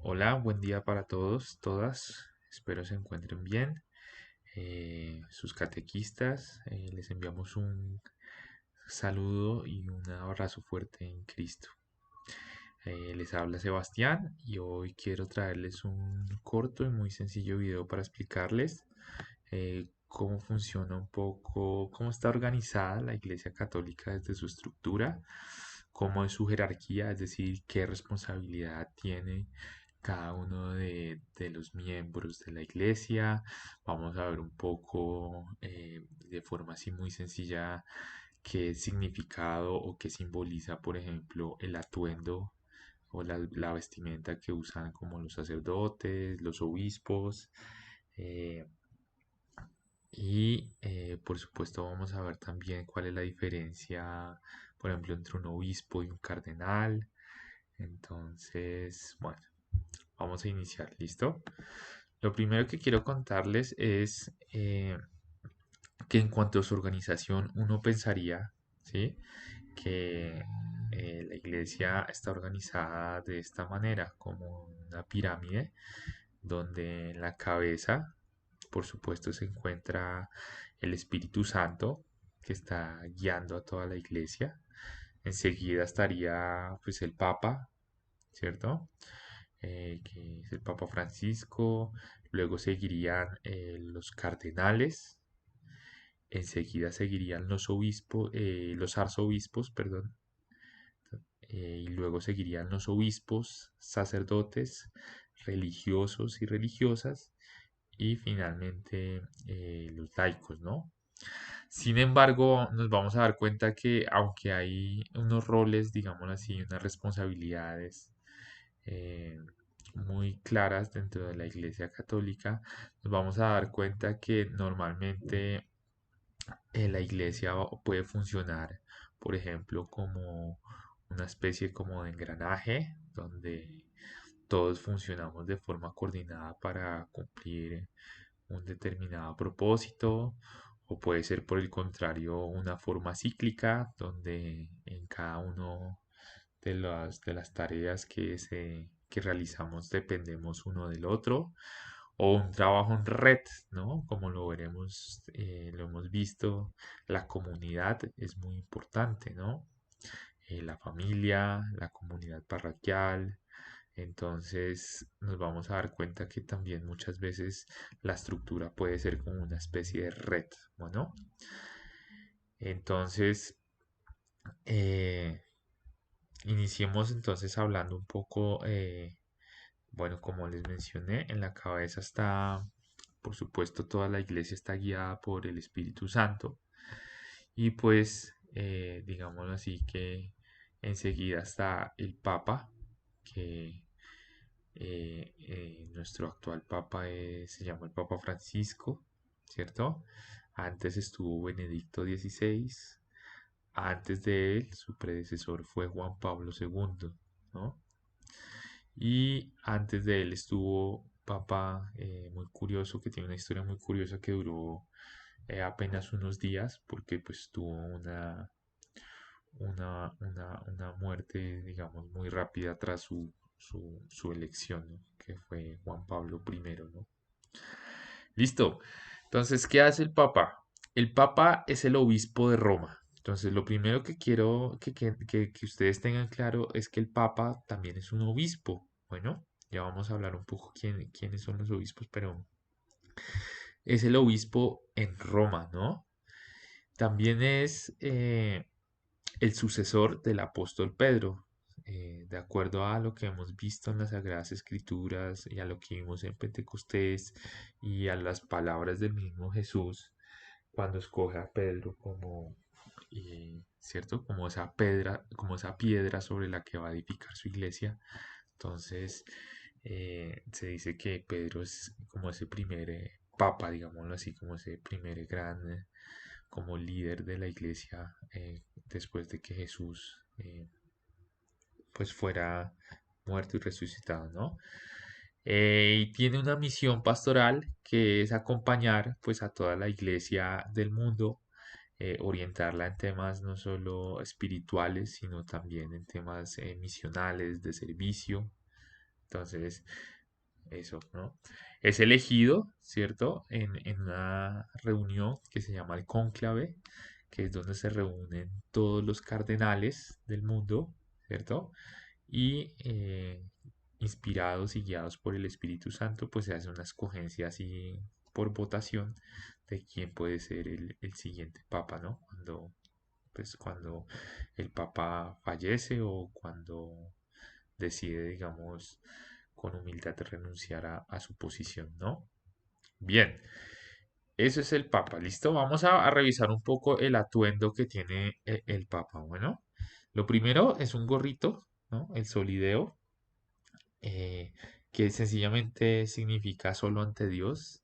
Hola, buen día para todos, todas. Espero se encuentren bien. Sus catequistas, les enviamos un saludo y un abrazo fuerte en Cristo. Les habla Sebastián y hoy quiero traerles un corto y muy sencillo video para explicarles cómo funciona un poco, cómo está organizada la Iglesia Católica desde su estructura, cómo es su jerarquía, es decir, qué responsabilidad tiene cada uno de los miembros de la iglesia. Vamos a ver un poco de forma así muy sencilla qué significado o qué simboliza, por ejemplo, el atuendo o la vestimenta que usan como los sacerdotes, los obispos. eh, por supuesto vamos a ver también cuál es la diferencia, por ejemplo, entre un obispo y un cardenal. Entonces, bueno, vamos a iniciar, ¿listo? Lo primero que quiero contarles es que en cuanto a su organización, uno pensaría, ¿sí? Que la iglesia está organizada de esta manera, como una pirámide, donde en la cabeza, por supuesto, se encuentra el Espíritu Santo, que está guiando a toda la iglesia. Enseguida estaría pues el Papa, ¿cierto? Que es el Papa Francisco. Luego seguirían los cardenales. Enseguida seguirían los obispos, los arzobispos, perdón. Y luego seguirían los obispos, sacerdotes, religiosos y religiosas. Y finalmente los laicos, ¿no? Sin embargo, nos vamos a dar cuenta que aunque hay unos roles, digámoslo así, unas responsabilidades eh, muy claras dentro de la Iglesia Católica, nos vamos a dar cuenta que normalmente la Iglesia puede funcionar, por ejemplo, como una especie como de engranaje donde todos funcionamos de forma coordinada para cumplir un determinado propósito, o puede ser por el contrario una forma cíclica donde en cada uno de las tareas que realizamos dependemos uno del otro, o un trabajo en red, ¿no? Como lo veremos, lo hemos visto, la comunidad es muy importante, ¿no? La familia, la comunidad parroquial. Entonces nos vamos a dar cuenta que también muchas veces la estructura puede ser como una especie de red, ¿bueno? Entonces, eh, iniciemos entonces hablando un poco, bueno, como les mencioné, en la cabeza está, por supuesto, toda la iglesia está guiada por el Espíritu Santo y pues, digámoslo así, que enseguida está el Papa, que nuestro actual Papa se llama el Papa Francisco, ¿cierto? Antes estuvo Benedicto XVI, antes de él, su predecesor fue Juan Pablo II, ¿no? Y antes de él estuvo Papa muy curioso, que tiene una historia muy curiosa que duró apenas unos días, porque pues tuvo una muerte, digamos, muy rápida tras su elección, ¿no? Que fue Juan Pablo I, ¿no? Listo. Entonces, ¿qué hace el Papa? El Papa es el obispo de Roma. Entonces, lo primero que quiero que ustedes tengan claro es que el Papa también es un obispo. Bueno, ya vamos a hablar un poco quiénes son los obispos, pero es el obispo en Roma, ¿no? También es el sucesor del apóstol Pedro. De acuerdo a lo que hemos visto en las Sagradas Escrituras y a lo que vimos en Pentecostés y a las palabras del mismo Jesús, cuando escoge a Pedro como, ¿cierto? Como esa piedra sobre la que va a edificar su iglesia. Entonces, se dice que Pedro es como ese primer papa, digámoslo así, como ese primer gran, como líder de la iglesia después de que Jesús pues fuera muerto y resucitado, ¿no? Y tiene una misión pastoral que es acompañar pues a toda la iglesia del mundo, orientarla en temas no solo espirituales, sino también en temas misionales, de servicio. Entonces, eso, ¿no? Es elegido, ¿cierto? En una reunión que se llama el cónclave, que es donde se reúnen todos los cardenales del mundo, ¿cierto? Y inspirados y guiados por el Espíritu Santo, pues se hace una escogencia así por votación de quién puede ser el siguiente papa, ¿no? Cuando el papa fallece o cuando decide, digamos, con humildad renunciar a su posición, ¿no? Bien, eso es el papa, ¿listo? Vamos a revisar un poco el atuendo que tiene el papa. Bueno, lo primero es un gorrito, ¿no? El solideo, eh, que sencillamente significa solo ante Dios.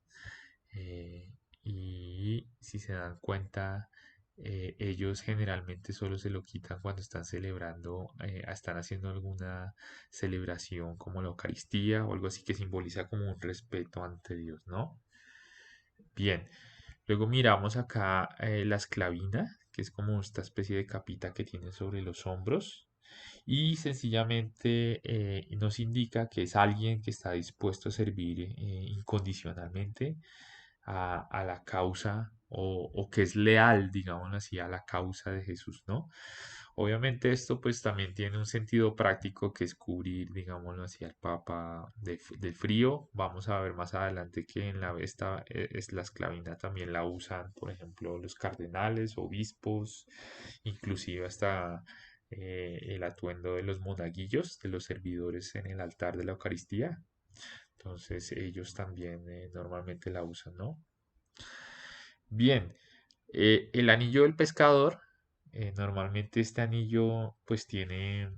eh, y si se dan cuenta, ellos generalmente solo se lo quitan cuando están celebrando, están haciendo alguna celebración como la Eucaristía o algo así que simboliza como un respeto ante Dios, ¿no? Bien, luego miramos acá la esclavina, que es como esta especie de capita que tiene sobre los hombros y sencillamente nos indica que es alguien que está dispuesto a servir incondicionalmente a la causa o que es leal, digámoslo así, a la causa de Jesús, ¿no? Obviamente esto pues también tiene un sentido práctico que es cubrir, digámoslo así, al Papa del frío. Vamos a ver más adelante que en esta es la esclavina también la usan, por ejemplo, los cardenales, obispos, inclusive hasta el atuendo de los monaguillos, de los servidores en el altar de la Eucaristía. Entonces ellos también normalmente la usan, ¿no? Bien, el anillo del pescador, normalmente este anillo pues tiene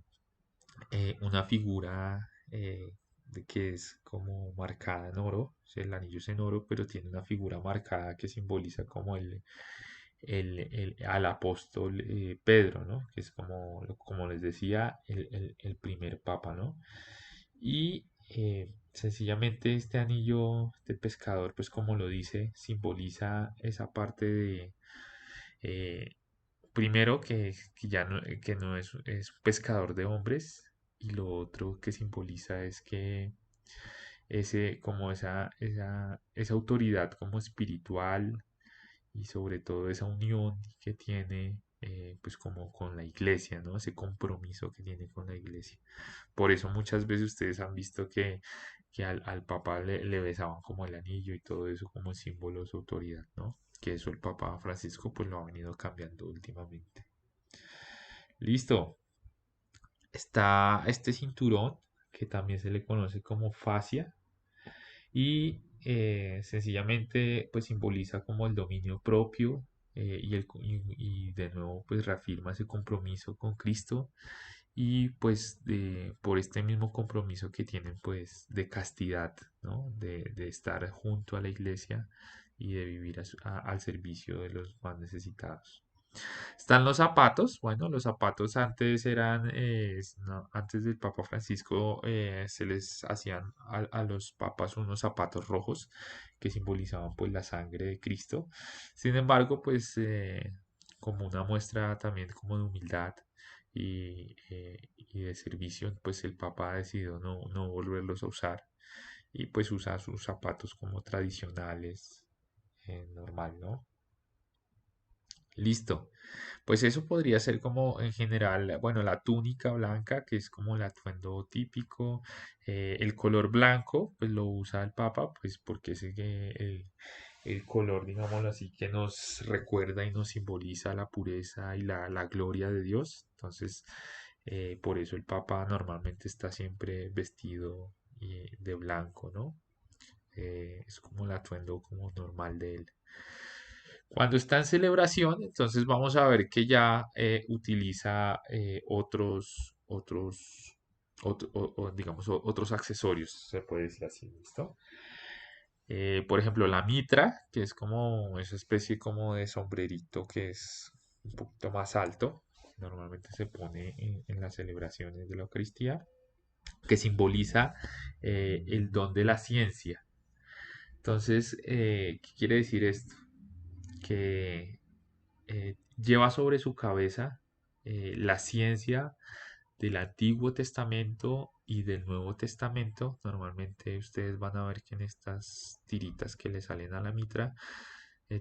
una figura que es como marcada en oro, o sea, el anillo es en oro, pero tiene una figura marcada que simboliza como al apóstol Pedro, ¿no? Que es como les decía, el primer papa, ¿no? Y sencillamente este anillo del pescador, pues como lo dice, simboliza esa parte de, eh, primero que no es un pescador de hombres, y lo otro que simboliza es que como esa autoridad como espiritual y sobre todo esa unión que tiene pues como con la iglesia, ¿no? Ese compromiso que tiene con la iglesia. Por eso muchas veces ustedes han visto que al Papa le besaban como el anillo y todo eso como símbolo de su autoridad, ¿no? Que eso el Papa Francisco pues lo ha venido cambiando últimamente. Listo. Está este cinturón que también se le conoce como fascia y sencillamente pues simboliza como el dominio propio y de nuevo pues reafirma ese compromiso con Cristo y pues por este mismo compromiso que tienen pues de castidad, ¿no? De estar junto a la iglesia y de vivir al servicio de los más necesitados. Están los zapatos. Bueno, los zapatos antes eran, no, antes del Papa Francisco se les hacían a los papas unos zapatos rojos que simbolizaban pues la sangre de Cristo. Sin embargo, pues como una muestra también como de humildad y de servicio, pues el Papa decidió no volverlos a usar y pues usa sus zapatos como tradicionales, normal, ¿no? Listo. Pues eso podría ser como en general, bueno, la túnica blanca, que es como el atuendo típico. El color blanco, pues lo usa el Papa, pues porque es el color, digámoslo así, que nos recuerda y nos simboliza la pureza y la gloria de Dios. Entonces, por eso el Papa normalmente está siempre vestido de blanco, ¿no? Es como el atuendo como normal de él. Cuando está en celebración, entonces vamos a ver que ya utiliza digamos, otros accesorios, se puede decir así, ¿listo? Por ejemplo, la mitra, que es como esa especie como de sombrerito que es un poquito más alto, normalmente se pone en las celebraciones de la Eucaristía, que simboliza el don de la ciencia. Entonces, ¿qué quiere decir esto? Que lleva sobre su cabeza la ciencia del Antiguo Testamento y del Nuevo Testamento. Normalmente ustedes van a ver que en estas tiritas que le salen a la mitra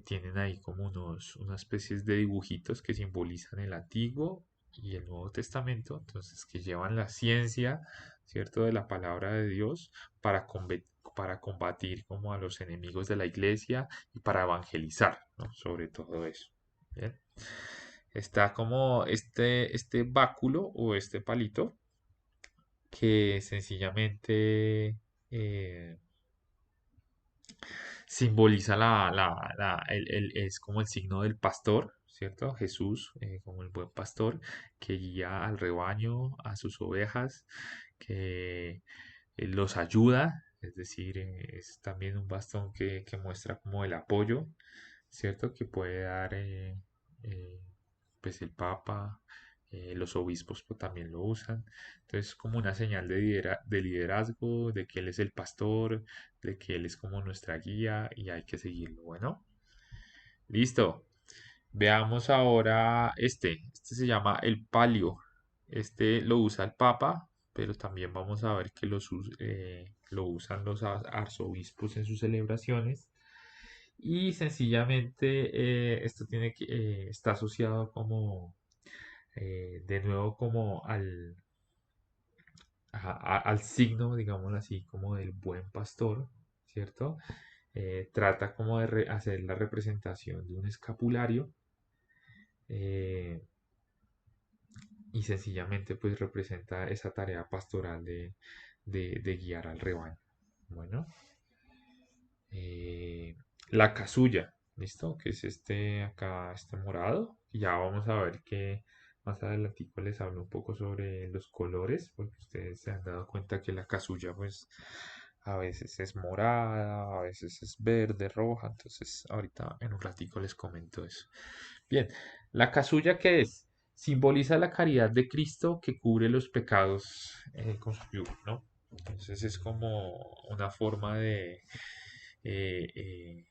tienen ahí como unas especies de dibujitos que simbolizan el Antiguo y el Nuevo Testamento, entonces que llevan la ciencia, ¿cierto?, de la palabra de Dios para, para combatir como a los enemigos de la iglesia y para evangelizar, ¿no?, sobre todo eso. ¿Bien? Está como este báculo o este palito que sencillamente simboliza es como el signo del pastor, ¿cierto? Jesús, como el buen pastor, que guía al rebaño, a sus ovejas, que los ayuda, es decir, es también un bastón que muestra como el apoyo, ¿cierto? Que puede dar eh, pues el Papa, los obispos pues, también lo usan. Entonces, como una señal de liderazgo, de que Él es el pastor, de que Él es como nuestra guía y hay que seguirlo. Bueno, listo. Veamos ahora este. Este se llama el palio. Este lo usa el Papa, pero también vamos a ver que lo usan los arzobispos en sus celebraciones. Y sencillamente esto está asociado como de nuevo como al signo, digámoslo así, como del buen pastor, ¿cierto? Trata como de hacer la representación de un escapulario eh, y sencillamente pues representa esa tarea pastoral de guiar al rebaño. Bueno, eh, la casulla, ¿listo? Que es este acá, este morado. Y ya vamos a ver que más adelante les hablo un poco sobre los colores, porque ustedes se han dado cuenta que la casulla pues a veces es morada, a veces es verde, roja. Entonces ahorita en un ratico les comento eso. Bien, la casulla, ¿qué es? Simboliza la caridad de Cristo que cubre los pecados con su yugo, ¿no? Entonces es como una forma de, eh, eh,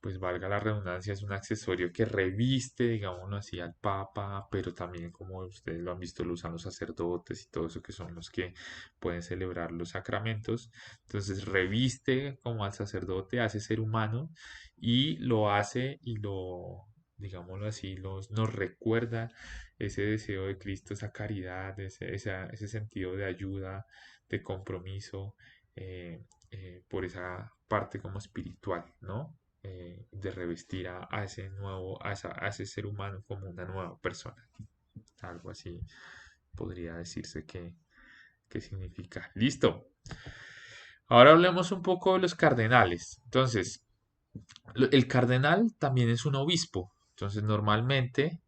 pues valga la redundancia, es un accesorio que reviste, digámoslo así, al Papa, pero también como ustedes lo han visto, lo usan los sacerdotes y todo eso que son los que pueden celebrar los sacramentos. Entonces reviste como al sacerdote, hace ser humano y lo hace y lo, digámoslo así, nos recuerda ese deseo de Cristo, esa caridad, ese sentido de ayuda, de compromiso, por esa parte como espiritual, ¿no? De revestir a ese nuevo, a ese ser humano como una nueva persona. Algo así podría decirse que significa. Listo. Ahora hablemos un poco de los cardenales. Entonces, el cardenal también es un obispo. Entonces, normalmente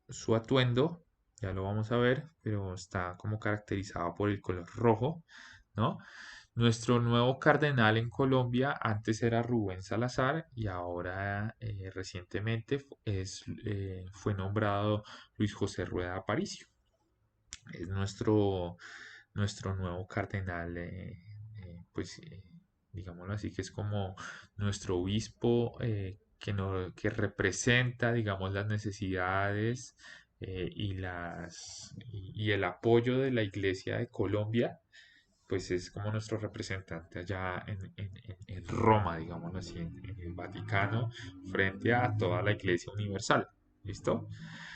su atuendo, ya lo vamos a ver, pero está como caracterizado por el color rojo, ¿no? Nuestro nuevo cardenal en Colombia antes era Rubén Salazar y ahora recientemente fue nombrado Luis José Rueda Aparicio. Es nuestro nuevo cardenal, pues digámoslo así, que es como nuestro obispo que representa, digamos, las necesidades y el apoyo de la Iglesia de Colombia, pues es como nuestro representante allá en Roma, digámoslo así, en el Vaticano, frente a toda la Iglesia Universal. ¿Listo?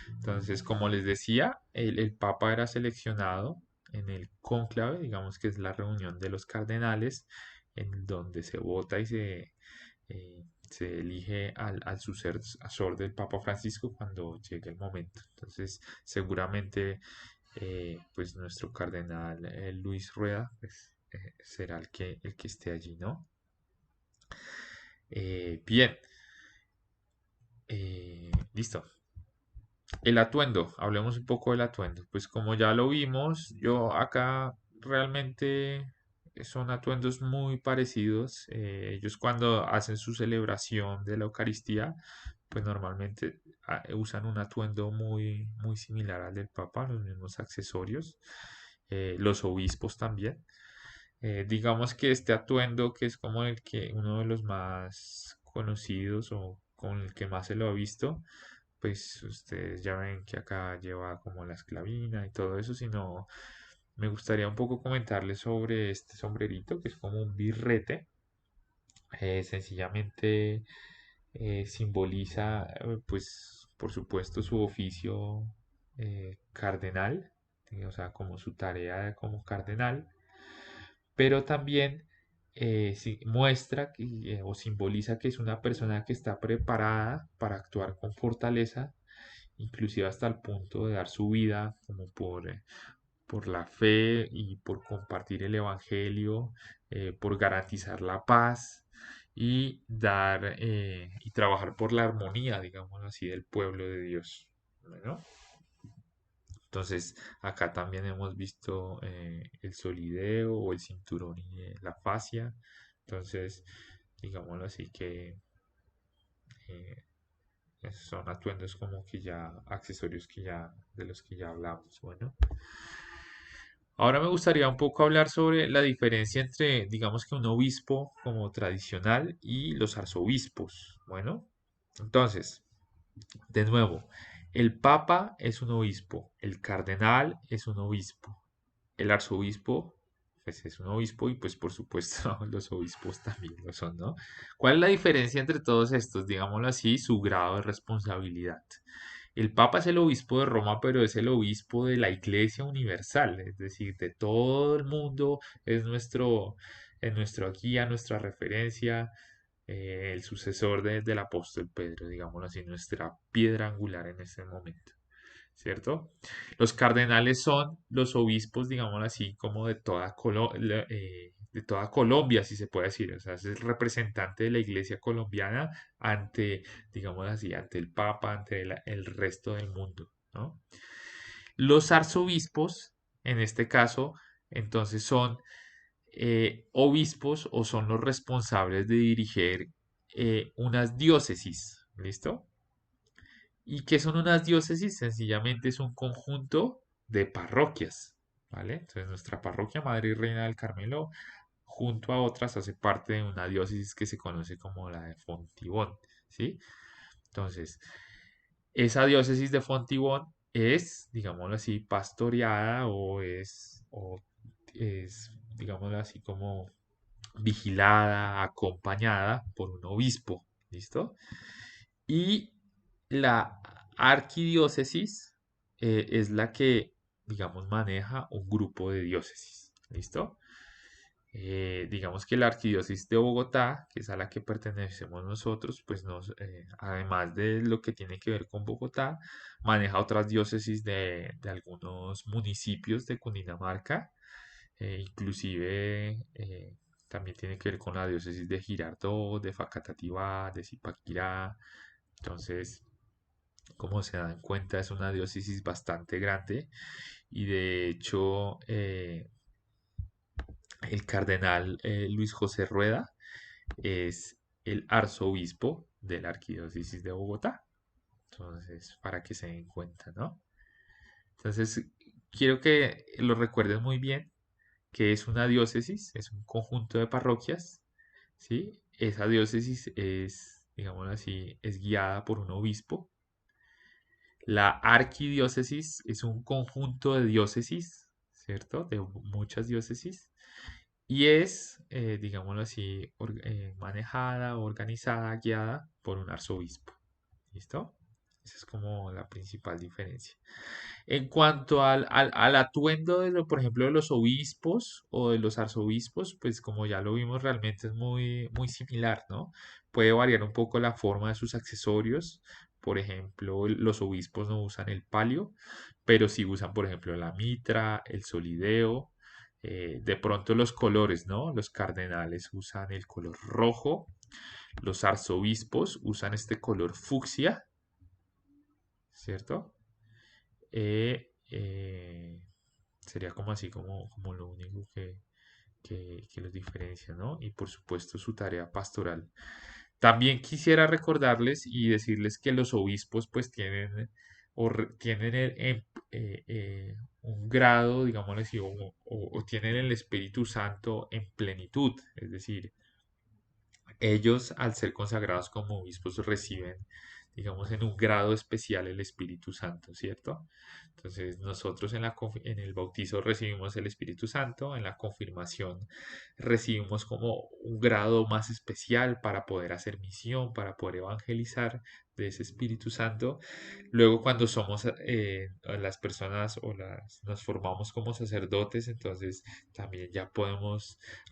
Entonces, como les decía, el Papa era seleccionado en el cónclave, digamos que es la reunión de los cardenales, en donde se vota y se elige al sucesor del Papa Francisco cuando llegue el momento. Entonces, seguramente, pues nuestro cardenal Luis Rueda pues, será el que esté allí, ¿no? Bien, listo. El atuendo, hablemos un poco del atuendo. Pues como ya lo vimos, yo acá realmente son atuendos muy parecidos. Ellos cuando hacen su celebración de la Eucaristía, pues normalmente usan un atuendo muy, muy similar al del Papa, los mismos accesorios. Los obispos también. Digamos que este atuendo, que es como uno de los más conocidos o con el que más se lo ha visto, pues ustedes ya ven que acá lleva como la esclavina y todo eso, sino me gustaría un poco comentarles sobre este sombrerito que es como un birrete. Sencillamente simboliza, pues, por supuesto, su oficio cardenal, o sea, como su tarea como cardenal, pero también muestra o simboliza que es una persona que está preparada para actuar con fortaleza, inclusive hasta el punto de dar su vida como por la fe y por compartir el evangelio, por garantizar la paz y dar y trabajar por la armonía, digamos así, del pueblo de Dios. Bueno, entonces acá también hemos visto el solideo o el cinturón y la fascia. Entonces, digámoslo así que eh, son atuendos como que ya accesorios que ya de los que ya hablamos. Bueno, ahora me gustaría un poco hablar sobre la diferencia entre, digamos que un obispo como tradicional y los arzobispos. Bueno, entonces, de nuevo, el papa es un obispo, el cardenal es un obispo, el arzobispo pues es un obispo y pues por supuesto los obispos también lo son, ¿no? ¿Cuál es la diferencia entre todos estos? Digámoslo así, su grado de responsabilidad. El Papa es el obispo de Roma, pero es el obispo de la Iglesia Universal, es decir, de todo el mundo, es nuestro guía, nuestra referencia, el sucesor del apóstol Pedro, digámoslo así, nuestra piedra angular en este momento. ¿Cierto? Los cardenales son los obispos, digámoslo así, como de toda Colombia, si se puede decir. O sea, es el representante de la iglesia colombiana ante, digámoslo así, ante el Papa, ante el resto del mundo, ¿no? Los arzobispos, en este caso, entonces son obispos o son los responsables de dirigir unas diócesis, ¿listo? ¿Y qué son unas diócesis? Sencillamente es un conjunto de parroquias, ¿vale? Entonces nuestra parroquia Madre y Reina del Carmelo, junto a otras, hace parte de una diócesis que se conoce como la de Fontibón, ¿sí? Entonces, esa diócesis de Fontibón es, digámoslo así, pastoreada o es, digámoslo así, como vigilada, acompañada por un obispo, ¿listo? Y la arquidiócesis es la que, digamos, maneja un grupo de diócesis. ¿Listo? Digamos que la arquidiócesis de Bogotá, que es a la que pertenecemos nosotros, pues además de lo que tiene que ver con Bogotá, maneja otras diócesis de algunos municipios de Cundinamarca, inclusive también tiene que ver con la diócesis de Girardot, de Facatativá, de Zipaquirá. Entonces, como se dan cuenta, es una diócesis bastante grande y de hecho el cardenal Luis José Rueda es el arzobispo de la arquidiócesis de Bogotá. Entonces, para que se den cuenta, ¿no? Entonces, quiero que lo recuerden muy bien, que es una diócesis, es un conjunto de parroquias, ¿sí? Esa diócesis es, digámoslo así, es guiada por un obispo. La arquidiócesis es un conjunto de diócesis, ¿cierto? De muchas diócesis. Y es, digámoslo así, manejada, organizada, guiada por un arzobispo. ¿Listo? Esa es como la principal diferencia. En cuanto al atuendo por ejemplo, de los obispos o de los arzobispos, pues como ya lo vimos, realmente es muy, muy similar, ¿no? Puede variar un poco la forma de sus accesorios. Por ejemplo, los obispos no usan el palio, pero sí usan, por ejemplo, la mitra, el solideo. De pronto los colores, ¿no? Los cardenales usan el color rojo, los arzobispos usan este color fucsia, ¿cierto? Sería como así, como lo único que los diferencia, ¿no? Y por supuesto su tarea pastoral. También quisiera recordarles y decirles que los obispos pues tienen un grado, digámoslo así, o tienen el Espíritu Santo en plenitud, es decir, ellos al ser consagrados como obispos reciben digamos, en un grado especial el Espíritu Santo, ¿cierto? Entonces nosotros en el bautizo recibimos el Espíritu Santo, en la confirmación recibimos como un grado más especial para poder hacer misión, para poder evangelizar de ese Espíritu Santo. Luego cuando somos las personas nos formamos como sacerdotes, entonces también ya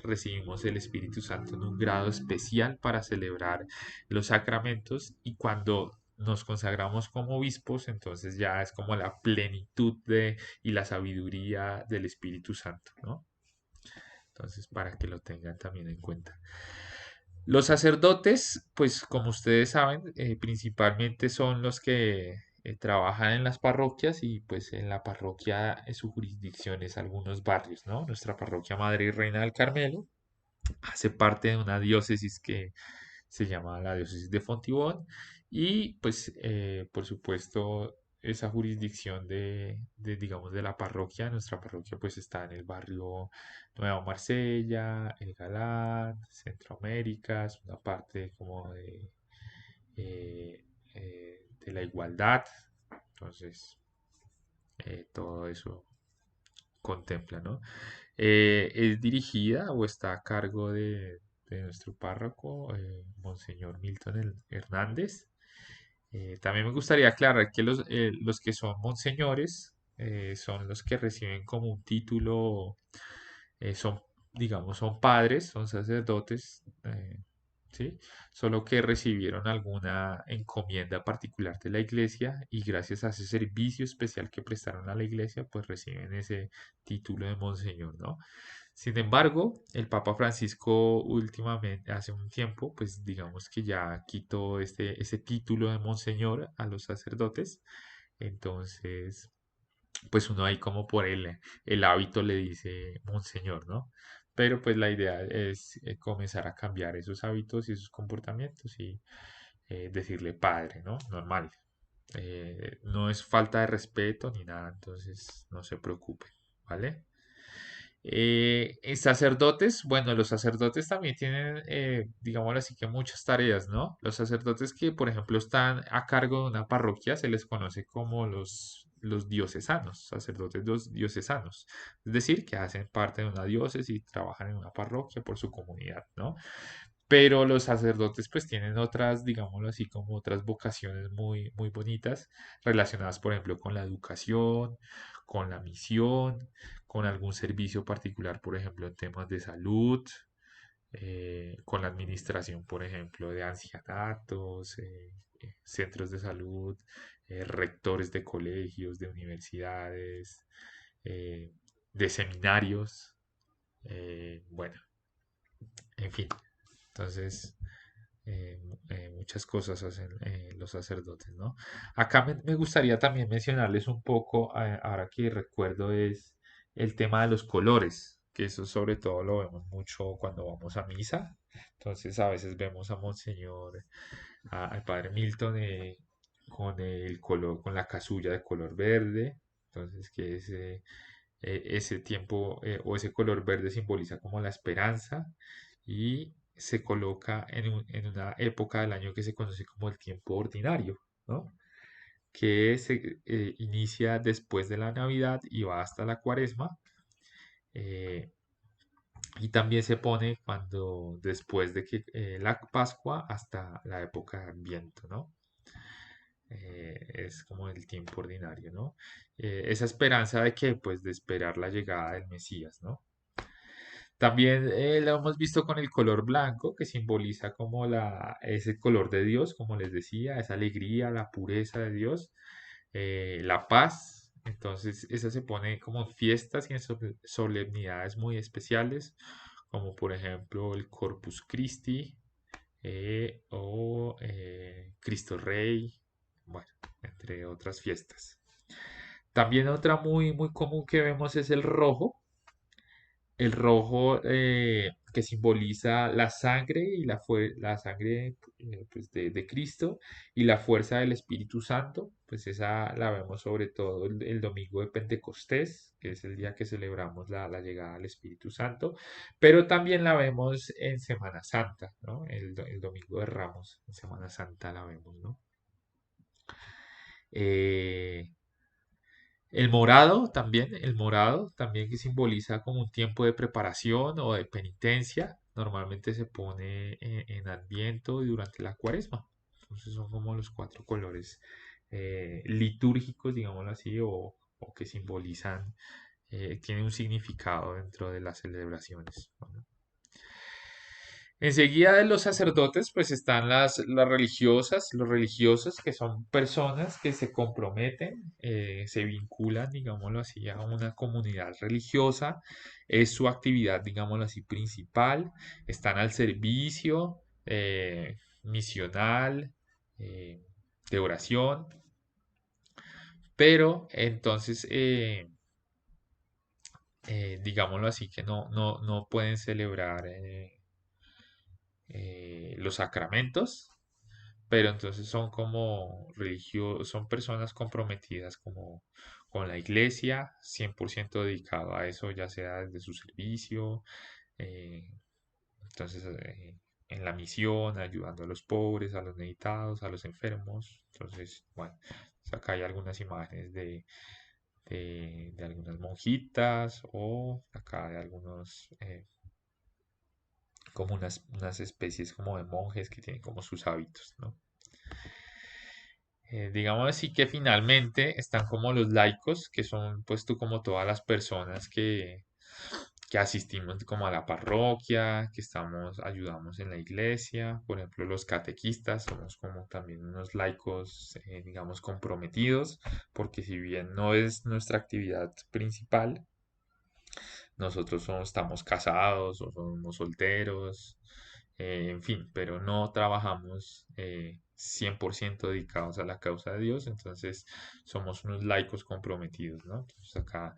recibimos el Espíritu Santo en un grado especial para celebrar los sacramentos y cuando nos consagramos como obispos, entonces ya es como la plenitud y la sabiduría del Espíritu Santo, ¿no? Entonces, para que lo tengan también en cuenta. Los sacerdotes, pues como ustedes saben, principalmente son los que trabajan en las parroquias y pues en la parroquia su jurisdicción es algunos barrios, ¿no? Nuestra parroquia Madre y Reina del Carmelo hace parte de una diócesis que se llama la diócesis de Fontibón y pues por supuesto esa jurisdicción digamos de la parroquia, nuestra parroquia pues está en el barrio Nueva Marsella, El Galán, Centroamérica, es una parte como de la igualdad, entonces todo eso contempla, ¿no? Es dirigida o está a cargo de nuestro párroco, Monseñor Hernández. También me gustaría aclarar que los que son monseñores son los que reciben como un título, son, digamos, son padres, son sacerdotes, ¿sí? Solo que recibieron alguna encomienda particular de la iglesia y gracias a ese servicio especial que prestaron a la iglesia, pues reciben ese título de monseñor, ¿no? Sin embargo, el Papa Francisco últimamente, hace un tiempo, pues digamos que ya quitó ese título de monseñor a los sacerdotes. Entonces, pues uno ahí como por el hábito le dice monseñor, ¿no? Pero pues la idea es comenzar a cambiar esos hábitos y esos comportamientos y decirle padre, ¿no? Normal. No es falta de respeto ni nada, entonces no se preocupe, ¿vale? Sacerdotes, bueno, los sacerdotes también tienen, digámoslo así, que muchas tareas, ¿no? Los sacerdotes que, por ejemplo, están a cargo de una parroquia se les conoce como los diocesanos, sacerdotes diocesanos, es decir, que hacen parte de una diócesis y trabajan en una parroquia por su comunidad, ¿no? Pero los sacerdotes pues tienen otras, digámoslo así, como otras vocaciones muy, muy bonitas relacionadas, por ejemplo, con la educación, con la misión, con algún servicio particular, por ejemplo, en temas de salud, con la administración, por ejemplo, de ancianatos, centros de salud, rectores de colegios, de universidades, eh, de seminarios, bueno, en fin. Entonces, muchas cosas hacen los sacerdotes, ¿no? Acá me gustaría también mencionarles un poco, ahora que recuerdo, es el tema de los colores, que eso sobre todo lo vemos mucho cuando vamos a misa. Entonces, a veces vemos a Monseñor, al Padre Milton, con el color, con la casulla de color verde. Entonces, que ese tiempo o ese color verde simboliza como la esperanza y se coloca en una época del año que se conoce como el tiempo ordinario, ¿no? Que se inicia después de la Navidad y va hasta la Cuaresma. eh, y también se pone cuando después de que la Pascua hasta la época de Adviento, ¿no? Es como el tiempo ordinario, ¿no? Esa esperanza de que, pues, de esperar la llegada del Mesías, ¿no? También lo hemos visto con el color blanco, que simboliza como ese color de Dios, como les decía, esa alegría, la pureza de Dios, la paz. Entonces, esa se pone como en fiestas y en solemnidades muy especiales, como por ejemplo el Corpus Christi o Cristo Rey, bueno, entre otras fiestas. También otra muy, muy común que vemos es el rojo que simboliza la sangre y la sangre pues de Cristo y la fuerza del Espíritu Santo, pues esa la vemos sobre todo el domingo de Pentecostés, que es el día que celebramos la llegada del Espíritu Santo, pero también la vemos en Semana Santa, ¿no? El domingo de Ramos, en Semana Santa la vemos, ¿no? Eh, el morado también que simboliza como un tiempo de preparación o de penitencia, normalmente se pone en Adviento y durante la Cuaresma. Entonces son como los cuatro colores litúrgicos, digámoslo así, o que simbolizan, tienen un significado dentro de las celebraciones. Bueno, enseguida de los sacerdotes, pues están las religiosas, los religiosos, que son personas que se comprometen, se vinculan, digámoslo así, a una comunidad religiosa. Es su actividad, digámoslo así, principal. Están al servicio misional, eh, de oración, pero entonces, digámoslo así, que no pueden celebrar los sacramentos, pero entonces son como religiosos, son personas comprometidas como con la iglesia, 100% dedicado a eso, ya sea desde su servicio, eh, entonces en la misión, ayudando a los pobres, a los necesitados, a los enfermos. Entonces, bueno, pues acá hay algunas imágenes de algunas monjitas o acá de algunos, como unas especies como de monjes que tienen como sus hábitos, ¿no? Digamos así que finalmente están como los laicos, que son pues tú como todas las personas que asistimos como a la parroquia, que estamos, ayudamos en la iglesia, por ejemplo los catequistas, somos como también unos laicos, digamos, comprometidos, porque si bien no es nuestra actividad principal, nosotros estamos casados o somos solteros, en fin, pero no trabajamos 100% dedicados a la causa de Dios, entonces somos unos laicos comprometidos, ¿no? Entonces acá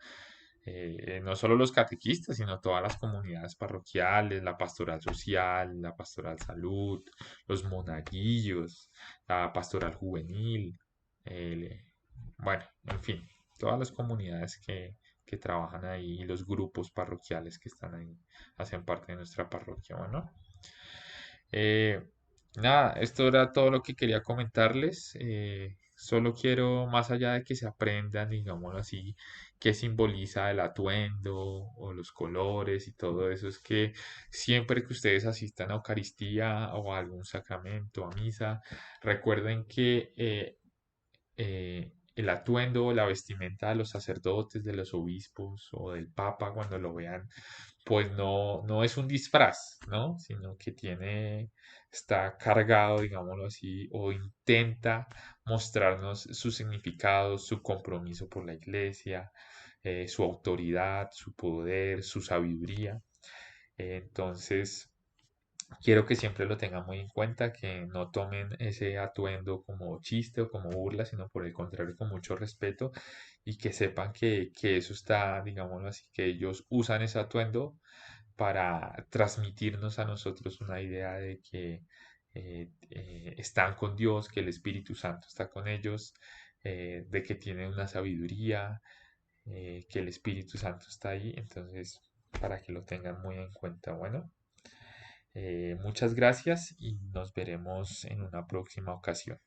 no solo los catequistas, sino todas las comunidades parroquiales, la pastoral social, la pastoral salud, los monaguillos, la pastoral juvenil, el- bueno, en fin, todas las comunidades que trabajan ahí y los grupos parroquiales que están ahí, hacen parte de nuestra parroquia. Bueno, eh, nada, esto era todo lo que quería comentarles. Solo quiero, más allá de que se aprendan, digámoslo así, qué simboliza el atuendo o los colores y todo eso, es que siempre que ustedes asistan a Eucaristía o a algún sacramento, a misa, recuerden que el atuendo o la vestimenta de los sacerdotes, de los obispos o del papa cuando lo vean, pues no es un disfraz, ¿no? Sino que está cargado, digámoslo así, o intenta mostrarnos su significado, su compromiso por la iglesia, su autoridad, su poder, su sabiduría. Entonces, quiero que siempre lo tengan muy en cuenta, que no tomen ese atuendo como chiste o como burla, sino por el contrario, con mucho respeto y que sepan que eso está, digámoslo así, que ellos usan ese atuendo para transmitirnos a nosotros una idea de que están con Dios, que el Espíritu Santo está con ellos, de que tienen una sabiduría, que el Espíritu Santo está ahí, entonces para que lo tengan muy en cuenta. Bueno. Muchas gracias y nos veremos en una próxima ocasión.